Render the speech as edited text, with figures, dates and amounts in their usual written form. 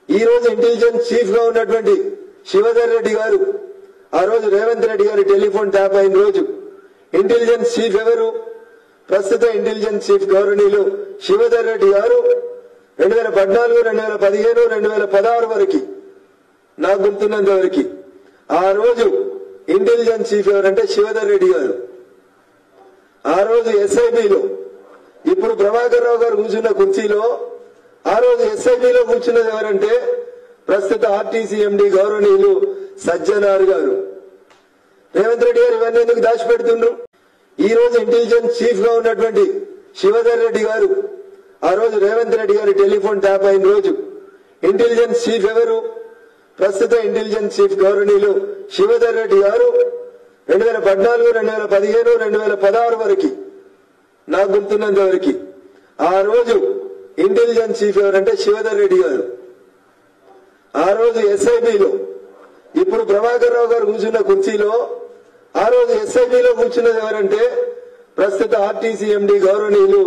ఈ రోజు intelligence chief గా ఉన్నటువంటి శివధర్ రెడ్డి గారు ఆ రోజు రేవంత్ రెడ్డి గారి టెలిఫోన్ ట్యాప్ అయిన రోజు ఇంటెలిజెన్స్ చీఫ్ ఎవరు? ప్రస్తుత ఇంటెలిజెన్స్ చీఫ్ గౌరవనీయులు శివధర్ రెడ్డి గారు 2014, 2015, 2016 వరకు నాకు గుర్తున్నంత వరకు ఆ రోజు ఇంటెలిజెన్స్ చీఫ్ ఎవరంటే శివధర్ రెడ్డి గారు. ఆ రోజు ఎస్ఐబిలో ఇప్పుడు ప్రభాకర్ రావు గారు కూర్చున్న కుర్చీలో ఆ రోజు ఎస్ఐబిలో కూర్చున్నది ఎవరంటే ప్రస్తుత ఆర్టీసీ ఎండి గౌరవనీయులు సజ్జనార్ గారు. రేవంత్ రెడ్డి గారు ఇవన్నీ ఎందుకు దాచిపెడుతుండ్రు? ఈ రోజు ఇంటెలిజెన్స్ చీఫ్ గా ఉన్నటువంటి శివధర్ రెడ్డి గారు ఆ రోజు రేవంత్ రెడ్డి గారి టెలిఫోన్ ట్యాప్ అయిన రోజు ఇంటెలిజెన్స్ చీఫ్ ఎవరు? ప్రస్తుత ఇంటెలిజెన్స్ చీఫ్ గౌరవనీయులు శివధర్ రెడ్డి గారు 2014, 2015, 2016 వరకు నాకు గుర్తున్నంత వరకు ఆ రోజు ఇంటెలిజెన్స్ చీఫ్ ఎవరంటే శివధర్ రెడ్డి గారు. ఆ రోజు ఎస్ఐబిలో ఇప్పుడు ప్రభాకర్ రావు గారు కూర్చున్న కుర్చీలో ఆ రోజు ఎస్ఐబిలో కూర్చున్నది ఎవరంటే ప్రస్తుత ఆర్టీసీ ఎండి గౌరవనీయులు